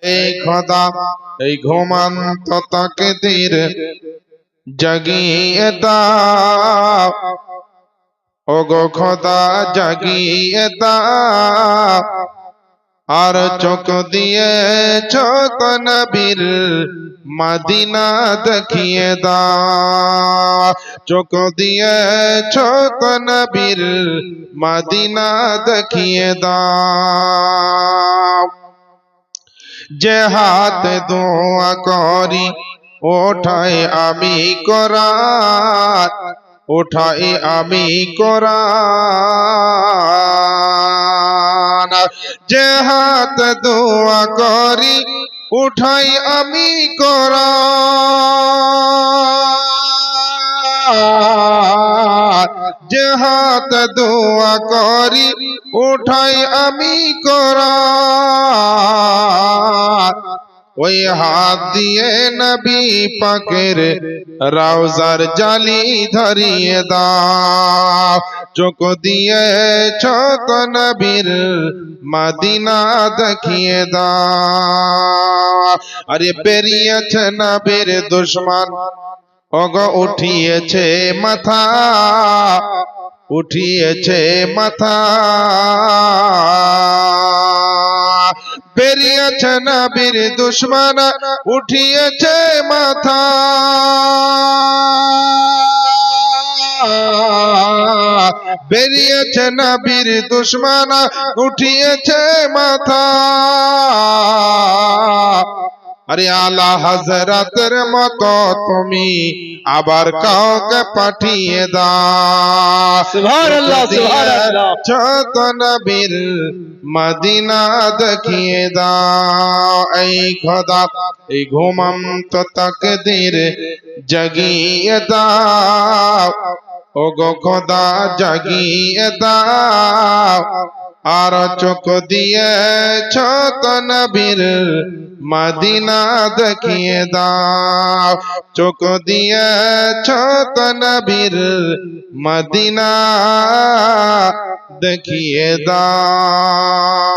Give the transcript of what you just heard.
এই খোদা এই ঘুমন্ত তাকদীর জাগিয়ে দাও, ওগো খোদা জাগিয়ে দাও। আর চোখ দিয়েছ তো নবীর মদিনা দেখিয়ে দাও, চোখ দিয়েছ তো নবীর মদিনা দেখিয়ে দাও। যে হাত দোয়া করি ওঠাই আমি কোরআন, ওঠাই আমি কোরআন। যে হাত দোয়া করি উঠাই আমি কোরআন, যে হাত দোয়া করি উঠাই আমি কোরআন। ওই হাত দিয়ে নবী পাকের রওজার জালি ধরিয়ে দাও, চোখ দিয়েছ তো নবীর মদিনা দেখিয়ে দাও। আরে বেরিয়েছে নবীর দুশমন, ওগো উঠিয়েছে মাথা, উঠিয়েছে মাথা। বেরিয়েছে নবীর দুশমন, উঠিয়েছে মাথা। বেরিয়েছে নবীর দুশমন, উঠিয়েছে মাথা। আরে আলা হযরতের মতো তুমি আবার কাউকে পাঠিয়ে দাও। সুবহানাল্লাহ সুবহানাল্লাহ। যত নবীর মদিনা দেখিয়ে দাও। এই খোদা এই ঘুমন্ত তাকদীর জাগিয়ে দাও, ওগো খোদা জাগিয়ে দাও। আর চোখ দিয়েছ তো নবীর মদিনা দেখিয়ে দাও, চোখ দিয়েছ তো নবীর মদিনা দেখিয়ে দাও।